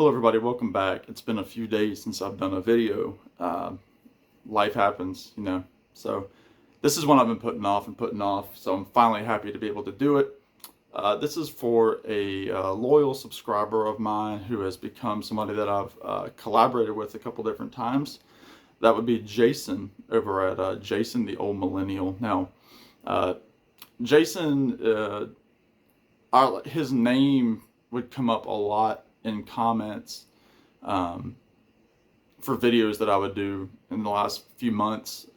Hello everybody, welcome back. It's been a few days since I've done a video. Life happens, So this is one I've been putting off and putting off, so I'm finally happy to be able to do it. This is for a loyal subscriber of mine who has become somebody that I've collaborated with a couple different times. That would be Jason over at Jason the Old Millennial. Now, Jason, his name would come up a lot in comments for videos that I would do in the last few months.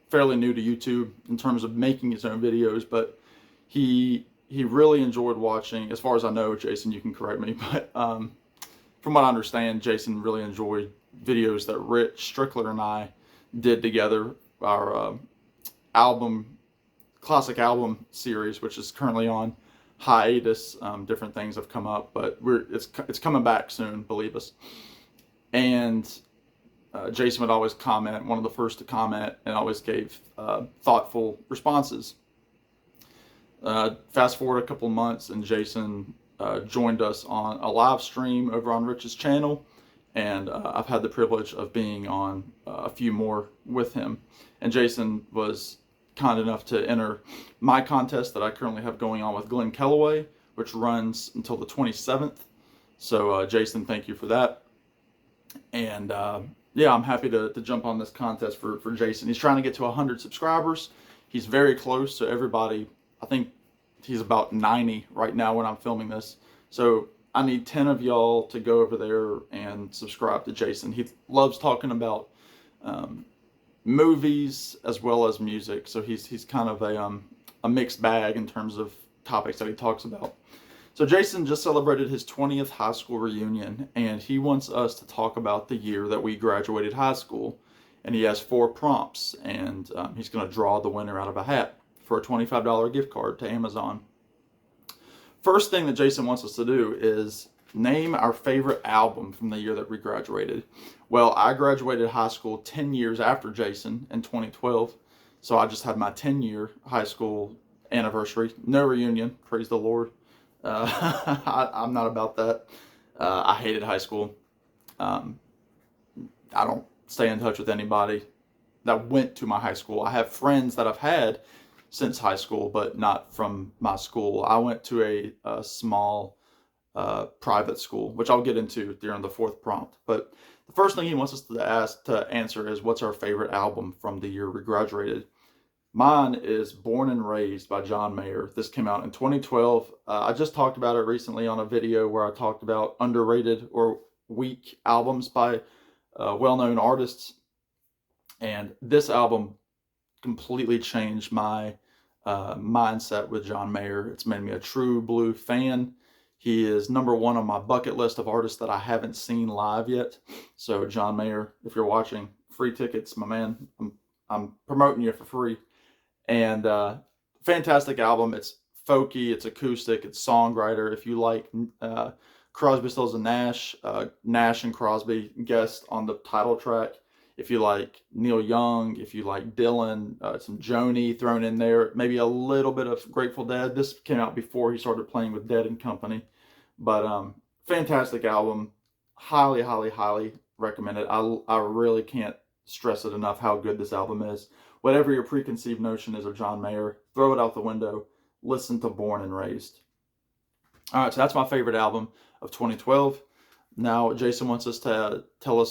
Fairly new to YouTube in terms of making his own videos, but he really enjoyed watching. As far as I know, Jason, you can correct me, but from what I understand, Jason really enjoyed videos that Rich Strickler and I did together. Our classic album series, which is currently on hiatus. Different things have come up, but it's coming back soon, believe us. And Jason would always comment, one of the first to comment, and always gave thoughtful responses. Fast forward a couple of months, and Jason joined us on a live stream over on Rich's channel, and I've had the privilege of being on a few more with him. And Jason was kind enough to enter my contest that I currently have going on with Glenn Kellaway, which runs until the 27th. So Jason, thank you for that. And yeah, I'm happy to jump on this contest for Jason. He's trying to get to 100 subscribers. He's very close to everybody. I think he's about 90 right now when I'm filming this. So I need 10 of y'all to go over there and subscribe to Jason. He loves talking about movies as well as music, so he's kind of a mixed bag in terms of topics that he talks about. So Jason just celebrated his 20th high school reunion, and he wants us to talk about the year that we graduated high school. And he has 4 prompts, and he's going to draw the winner out of a hat for a $25 gift card to Amazon. First thing that Jason wants us to do is name our favorite album from the year that we graduated. Well, I graduated high school 10 years after Jason in 2012, so I just had my 10-year high school anniversary. No reunion, praise the Lord. I'm not about that. I hated high school. I don't stay in touch with anybody that went to my high school. I have friends that I've had since high school, but not from my school. I went to a small private school, which I'll get into during the 4th prompt. But the first thing he wants us to answer is, what's our favorite album from the year we graduated? Mine is Born and Raised by John Mayer. This came out in 2012. I just talked about it recently on a video where I talked about underrated or weak albums by well-known artists. And this album completely changed my mindset with John Mayer. It's made me a true blue fan. He is number 1 on my bucket list of artists that I haven't seen live yet. So John Mayer, if you're watching, free tickets, my man. I'm promoting you for free. And fantastic album. It's folky, it's acoustic, it's songwriter. If you like Crosby, Stills and Nash, Nash and Crosby guest on the title track. If you like Neil Young, if you like Dylan, some Joni thrown in there, maybe a little bit of Grateful Dead. This came out before he started playing with Dead and Company. But fantastic album. Highly, highly, highly recommend it. I really can't stress it enough how good this album is. Whatever your preconceived notion is of John Mayer, throw it out the window. Listen to Born and Raised. All right, so that's my favorite album of 2012. Now Jason wants us to tell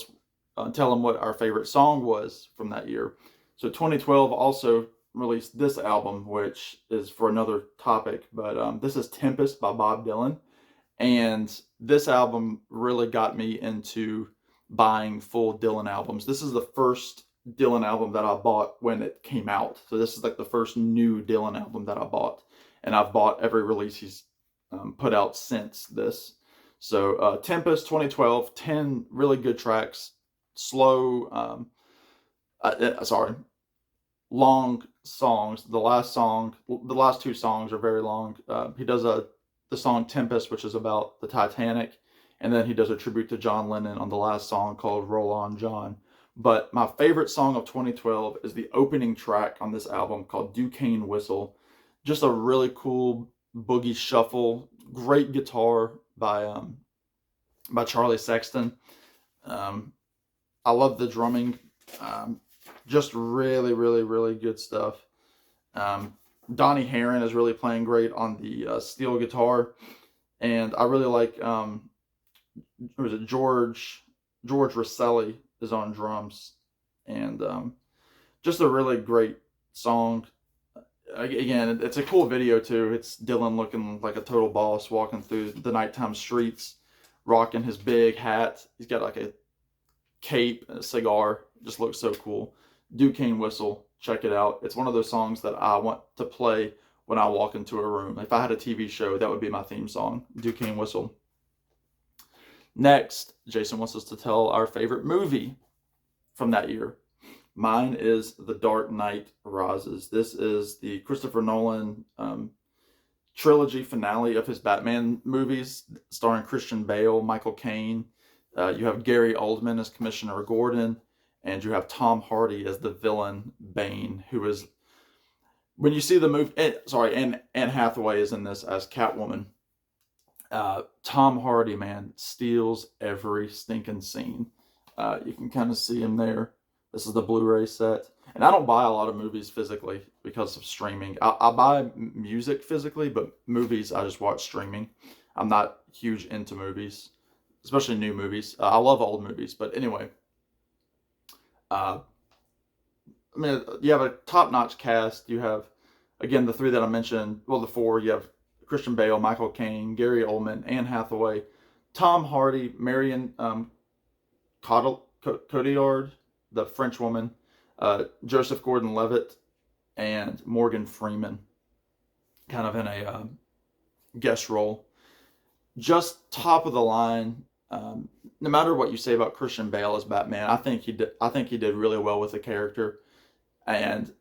him what our favorite song was from that year. So 2012 also released this album, which is for another topic, but this is Tempest by Bob Dylan. And this album really got me into buying full Dylan albums. This is the first Dylan album that I bought when it came out. So this is like the first new Dylan album that I bought. And I've bought every release he's put out since this. So Tempest 2012, 10 really good tracks. Slow, long songs. The last 2 songs are very long. He does the song Tempest, which is about the Titanic, and then he does a tribute to John Lennon on the last song called Roll On John. But my favorite song of 2012 is the opening track on this album called Duquesne Whistle. Just a really cool boogie shuffle, great guitar by by Charlie Sexton. Um, I love the drumming. Um, just really, really, really good stuff. Um, Donnie Herron is really playing great on the steel guitar, and I really like was it George Rosselli is on drums, and just a really great song. Again, it's a cool video too. It's Dylan looking like a total boss walking through the nighttime streets, rocking his big hat. He's got like a cape and a cigar. Just looks so cool. Duquesne Whistle, check it out. It's one of those songs that I want to play when I walk into a room. If I had a TV show, that would be my theme song, Duquesne Whistle. Next, Jason wants us to tell our favorite movie from that year. Mine is The Dark Knight Rises. This is the Christopher Nolan trilogy finale of his Batman movies, starring Christian Bale, Michael Caine. You have Gary Oldman as Commissioner Gordon, and you have Tom Hardy as the villain Bane, who is, when you see the movie, and Anne Hathaway is in this as Catwoman. Tom Hardy, man, steals every stinking scene. You can kind of see him there. This is the Blu-ray set. And I don't buy a lot of movies physically because of streaming. I buy music physically, but movies I just watch streaming. I'm not huge into movies, especially new movies. I love old movies, but anyway. I mean, you have a top-notch cast. You have, again, the three that I mentioned. Well, the four. You have Christian Bale, Michael Caine, Gary Oldman, Anne Hathaway, Tom Hardy, Marion Cotillard, the French woman, Joseph Gordon-Levitt, and Morgan Freeman, kind of in a guest role. Just top of the line. No matter what you say about Christian Bale as Batman, I think he did really well with the character, and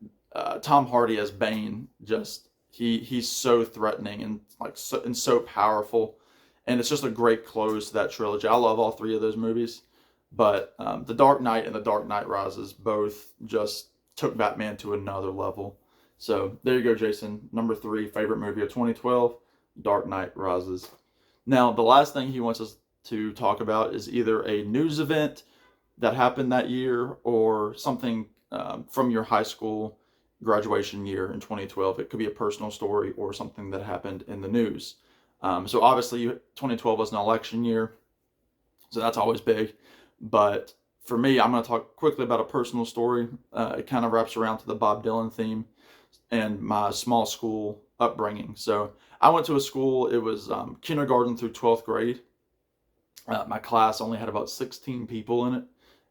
Tom Hardy as Bane, just he's so threatening and so powerful, and it's just a great close to that trilogy. I love all three of those movies. But The Dark Knight and The Dark Knight Rises both just took Batman to another level. So there you go, Jason. Number 3, favorite movie of 2012, Dark Knight Rises. Now, the last thing he wants us to talk about is either a news event that happened that year or something from your high school graduation year in 2012. It could be a personal story or something that happened in the news. So obviously, 2012 was an election year, so that's always big. But for me, I'm going to talk quickly about a personal story. It kind of wraps around to the Bob Dylan theme and my small school upbringing. So I went to a school, it was kindergarten through 12th grade. My class only had about 16 people in it.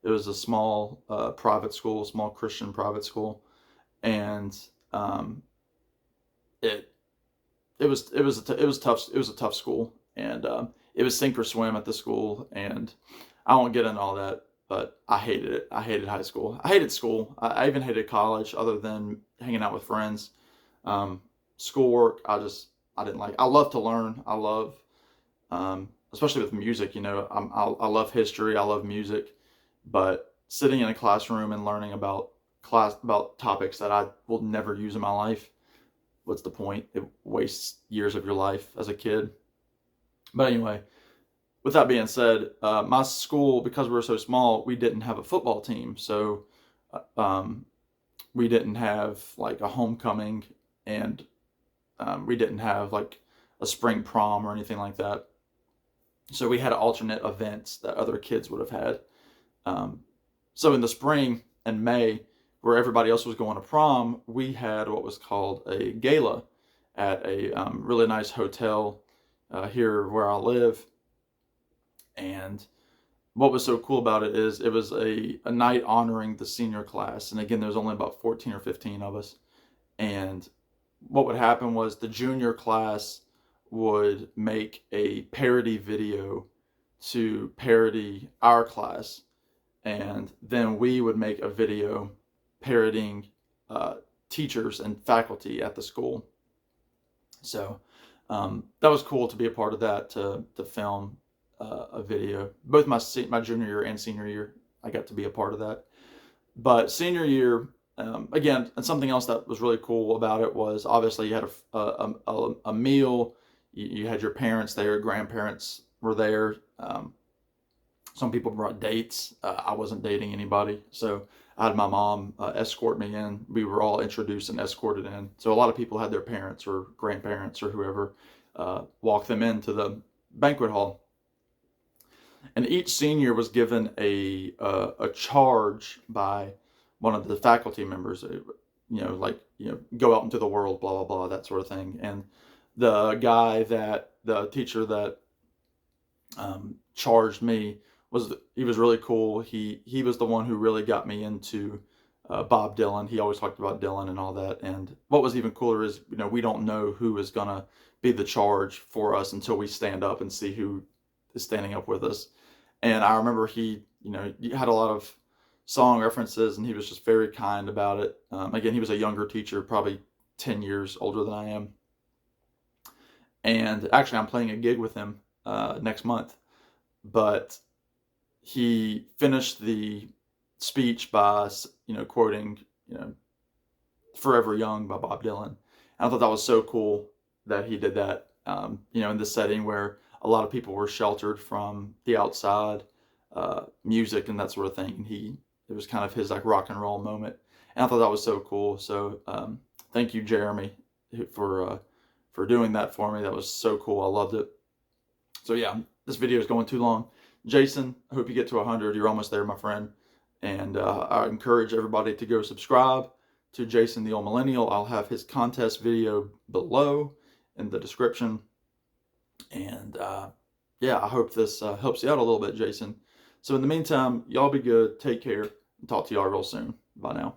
It was a small private school, small Christian private school. And it was a tough school. And it was sink or swim at the school, and I won't get into all that, but I hated it. I hated high school. I hated school. I even hated college, other than hanging out with friends. Schoolwork, I didn't like. I love to learn. I love, especially with music. You know, I love history. I love music, but sitting in a classroom and learning about topics that I will never use in my life, what's the point? It wastes years of your life as a kid. But anyway. With that being said, my school, because we were so small, we didn't have a football team. So we didn't have like a homecoming, and we didn't have like a spring prom or anything like that. So we had alternate events that other kids would have had. So in the spring and May, where everybody else was going to prom, we had what was called a gala at a really nice hotel here where I live. And what was so cool about it is it was a night honoring the senior class. And again, there's only about 14 or 15 of us. And what would happen was the junior class would make a parody video to parody our class. And then we would make a video parodying teachers and faculty at the school. So that was cool to be a part of that, to film a video. Both my junior year and senior year, I got to be a part of that. But senior year, again, and something else that was really cool about it was obviously you had a meal. You had your parents there, grandparents were there. Some people brought dates. I wasn't dating anybody, so I had my mom escort me in. We were all introduced and escorted in. So a lot of people had their parents or grandparents or whoever walk them into the banquet hall. And each senior was given a charge by one of the faculty members. Go out into the world, blah blah blah, that sort of thing. And the teacher that charged me he was really cool. He was the one who really got me into Bob Dylan. He always talked about Dylan and all that. And what was even cooler is, we don't know who is gonna be the charge for us until we stand up and see who is standing up with us. And I remember he had a lot of song references, and he was just very kind about it. Again, he was a younger teacher, probably 10 years older than I am. And actually, I'm playing a gig with him next month. But he finished the speech by, quoting, Forever Young by Bob Dylan. And I thought that was so cool that he did that, in this setting where a lot of people were sheltered from the outside music and that sort of thing. And it was kind of his like rock and roll moment. And I thought that was so cool. So thank you, Jeremy, for doing that for me. That was so cool. I loved it. So yeah, this video is going too long. Jason, I hope you get to 100. You're almost there, my friend. And I encourage everybody to go subscribe to Jason the Old Millennial. I'll have his contest video below in the description. And yeah, I hope this helps you out a little bit, Jason. So in the meantime, y'all be good. Take care. And talk to y'all real soon. Bye now.